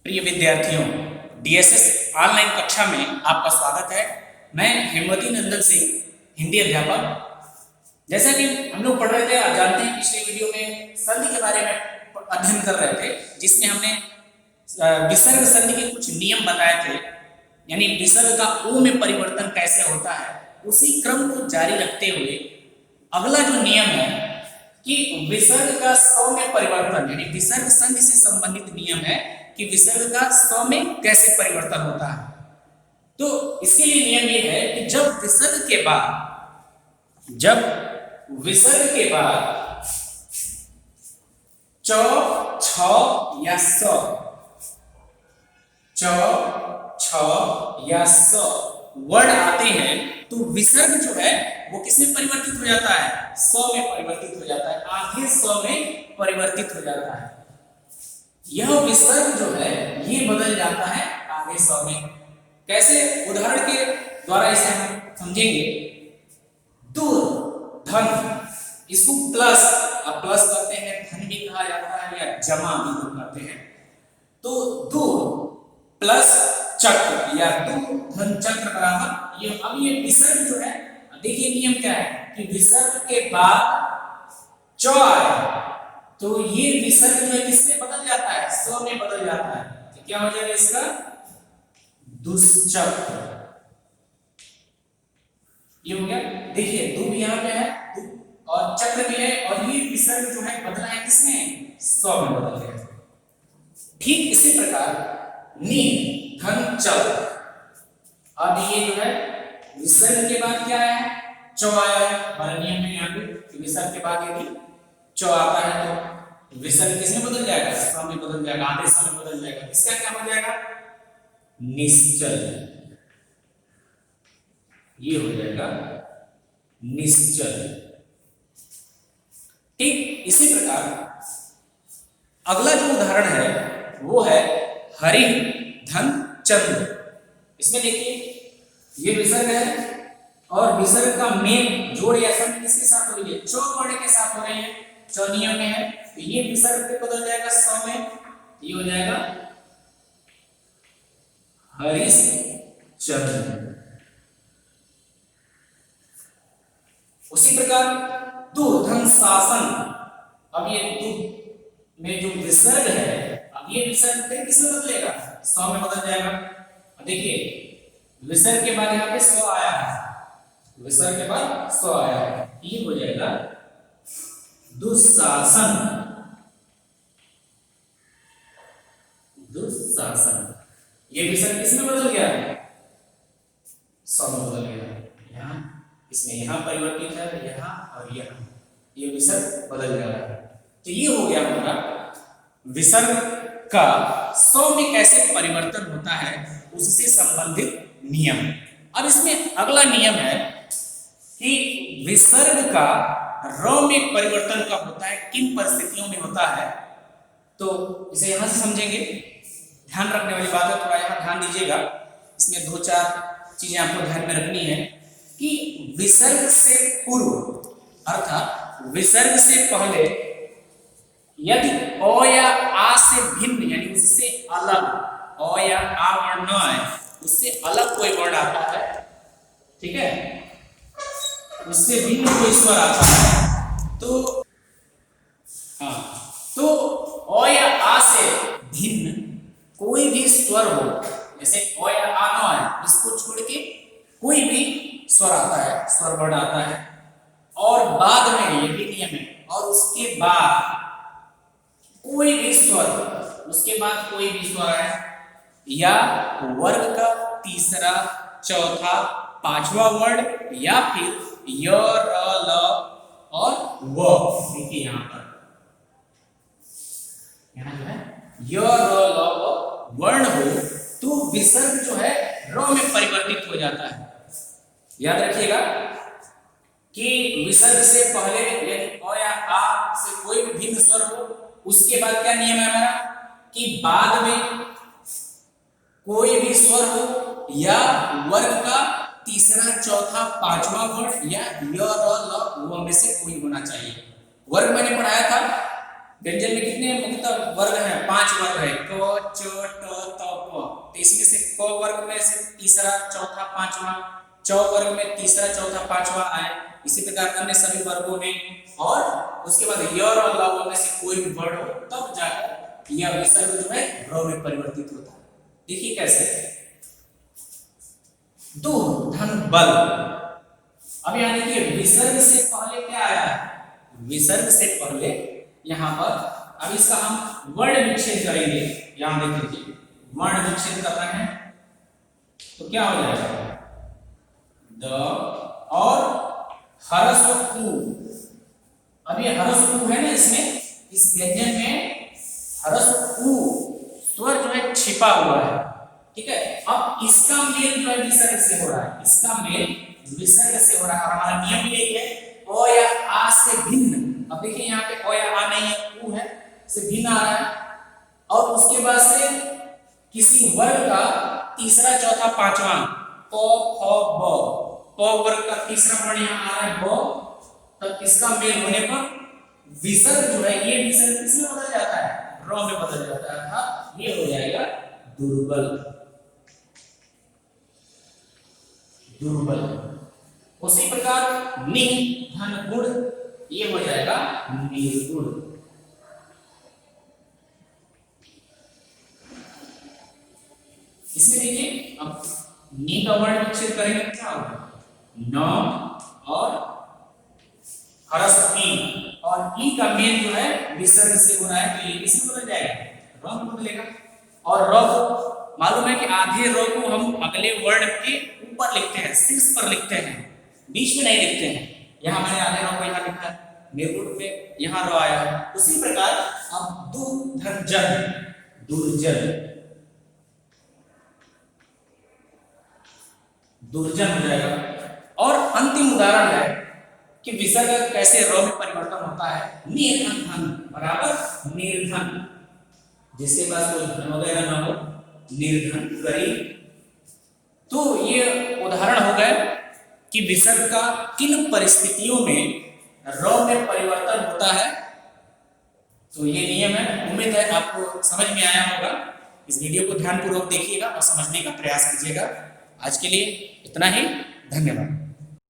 प्रिय विद्यार्थियों, DSS online कक्षा में आपका स्वागत है। मैं हेमवती नंदन सिंह, हिंदी अध्यापक। जैसा कि हम लोग पढ़ रहे थे, आप जानते हैं पिछले वीडियो में संधि के बारे में अध्ययन कर रहे थे, जिसमें हमने विसर्ग संधि के कुछ नियम बताए थे, यानी विसर्ग का ओ में परिवर्तन कैसे होता है। उसी क्रम को जारी रखते हुए अगला जो नियम है कि विसर्ग का स में परिवर्तन, यानी विसर्ग संधि से संबंधित नियम है कि विसर्ग का स में कैसे परिवर्तन होता है। तो इसके लिए नियम ये है कि जब विसर्ग के बाद च, छ या स, च, छ या स वर्ड आते हैं तो विसर्ग जो है वो किसमें परिवर्तित हो जाता है? स में परिवर्तित हो जाता है, आधे स में परिवर्तित हो जाता है। यह विसर्ग जो है ये बदल जाता है आधे स में। कैसे? उदाहरण के द्वारा इसे हम समझेंगे। दूर, धन, इसको प्लस, अब प्लस करते हैं, धन भी कहा जाता है या जमा भी लोग करते हैं। तो दूर प्लस चक्र या दूर धन चक्र बराबर ये। अब ये विसर्ग जो है, देखिए नियम क्या है कि विसर्ग के बाद च आए तो ये विसर्ग जो है किसमें बदल जाता है? स में बदल जाता है। तो क्या हो जाएगा इसका? दुश्चक्र। ये हो गया। देखिए दू भी यहाँ पे है और चक्र भी है, और ये विसर्ग जो है बदला है किसमें? स में बदल गया। ठीक इसी प्रकार नी, धन, चक्र। अब ये जो है विसर्ग के बाद क्या है? च आया है। हमारे नियम में यहाँ पे विसर्ग के बाद यदि च आता है तो विसर्ग किसमें बदल जाएगा? स में बदल जाएगा, आधे स में बदल जाएगा। इसका क्या हो जाएगा? निश्चल। ये हो जाएगा निश्चल। ठीक इसी प्रकार अगला जो उदाहरण है वो है हरि, धन, चंद्र। इसमें देखिए ये विसर्ग है और विसर्ग का मेन जोड़ या संधि किसके साथ हो रही है? च वर्ण के साथ हो रही है। च नियम में है तो ये विसर्ग पे बदल जाएगा स में। ये हो जाएगा हरिश्चंद्र। उसी प्रकार दु, धन, शासन। अब ये दु में जो विसर्ग है, अब ये विसर्ग फिर किसमें बदलेगा? स में बदल जाएगा। देखिए विसर्ग के बाद यहाँ पे स आया है, विसर्ग के बाद स आया है, ये हो जाएगा दुशासन। दुशासन। ये विसर्ग किसमें बदल गया? स में बदल गया। यहाँ इसमें यहाँ परिवर्तित है, यहाँ और यहाँ, ये विसर्ग बदल जा रहा है। तो ये हो गया हमारा विसर्ग का स में कैसे परिवर्तन होता है उससे संबंधित नियम। अब इसमें अगला नियम है कि विसर्ग का र में परिवर्तन कब होता है, किन परिस्थितियों में होता है। तो इसे यहां से समझेंगे। ध्यान रखने वाली बात है, थोड़ा यहां ध्यान दीजिएगा। इसमें दो चार चीजें आपको ध्यान में रखनी है कि विसर्ग से पूर्व अर्थात विसर्ग से पहले यदि अ या आ से भिन्न, यानी उससे अलग, अ या आ वर्ण न है, उससे अलग कोई वर्ण आता है, ठीक है, उससे भिन्न कोई स्वर आता है, तो तो अ या आ से भिन्न कोई भी स्वर हो, जैसे अ या आ न है, इसको छोड़ के कोई भी स्वर आता है, स्वर वर्ण आता है, और बाद में ये भी नियम है, और उसके बाद कोई भी स्वर, उसके बाद कोई भी स्वर है या वर्ग का तीसरा, चौथा, पांचवा वर्ण या फिर य, र, ल और व। देखिए यहां पर जो है य, र, ल, व वर्ण हो तो विसर्ग जो है र में परिवर्तित हो जाता है। याद रखिएगा कि विसर्ग से पहले यदि अ या आ से कोई भी भिन्न स्वर हो, उसके बाद क्या नियम है हमारा कि बाद में कोई भी स्वर हो या वर्ग का तीसरा, चौथा, पांचवा वर्ण या य, र, ल, व में से कोई होना चाहिए। वर्ग मैंने पढ़ाया था व्यंजन में कितने मुख्यतः वर्ग हैं? 5 वर्ग है, क च ट त प। तो इसमें से क वर्ग में से तीसरा चौथा पांचवा, च वर्ग में तीसरा चौथा पांचवा आए, इसी प्रकार अन्य सभी वर्गों में, और उसके बाद य और ल में से कोई भी वर्ण हो तब जाकर यह विसर्ग जो है र में परिवर्तित होता है। देखिए कैसे, दूर धन बल। अब यहाँ देखिए विसर्ग से पहले क्या आया है? विसर्ग से पहले यहाँ पर, अब इसका हम वर्ण विच्छेद करेंगे। यहाँ देख लीजिए, वर्ण विच्छेद करना है तो क्या हो जाएगा? द और ह्रस्व उ। अब ये ह्रस्व उ है ना, इसमें इस व्यंजन में ह्रस्व उ स्वर जो है छिपा हुआ है, ठीक है। अब इसका मेल जो है विसर्ग से हो रहा है, इसका मेल विसर्ग से हो रहा है, और हमारा नियम यही है ओ या आ से भिन्न। अब देखिए यहाँ पे ओ या आ नहीं है, उ है, से भिन्न आ रहा है, और उसके बाद से किसी वर्ग का तीसरा चौथा पांचवा, प फ ब, प वर्ग का तीसरा वर्ण यहाँ आ रहा है ब, तब इसका मेल होने पर विसर्ग जो है, ये विसर्ग किसमें बदल जाता है? र में बदल जाता है, अर्थात ये हो जाएगा दुर्बल। दुर्बल। उसी प्रकार नि धन गुण, ये हो जाएगा निर्गुण। इसमें देखिए अब नी का वर्ण विच्छेद करेंगे क्या होगा? न और ह्रस्व ई, और ई का मेल जो है विसर्ग से हो रहा है, तो ये किसमें बदल जाएगा? र में बदलेगा। और र मालूम है कि आधे र को हम अगले वर्ण के ऊपर लिखते हैं, शीर्ष पर लिखते हैं, बीच में नहीं लिखते हैं। यहाँ मैंने आधे र को यहाँ लिखा है, निर्गुण पे यहाँ र आया है। उसी प्रकार अब दु धन जन, दुर्जन, दुर्जन हो जाएगा। और अंतिम उदाहरण है कि विसर्ग कैसे र में परिवर्तन होता है। निर्धन धन बराबर निर्धन, जिसके पास कोई धन वगैरह ना हो, निर्धन गरीब। तो ये उदाहरण हो गए कि विसर्ग का किन परिस्थितियों में र में परिवर्तन होता है। तो ये नियम है, उम्मीद है आपको समझ में आया होगा। इस वीडियो को ध्यानपूर्वक देखिएगा और समझने का प्रयास कीजिएगा। आज के लिए इतना ही, धन्यवाद।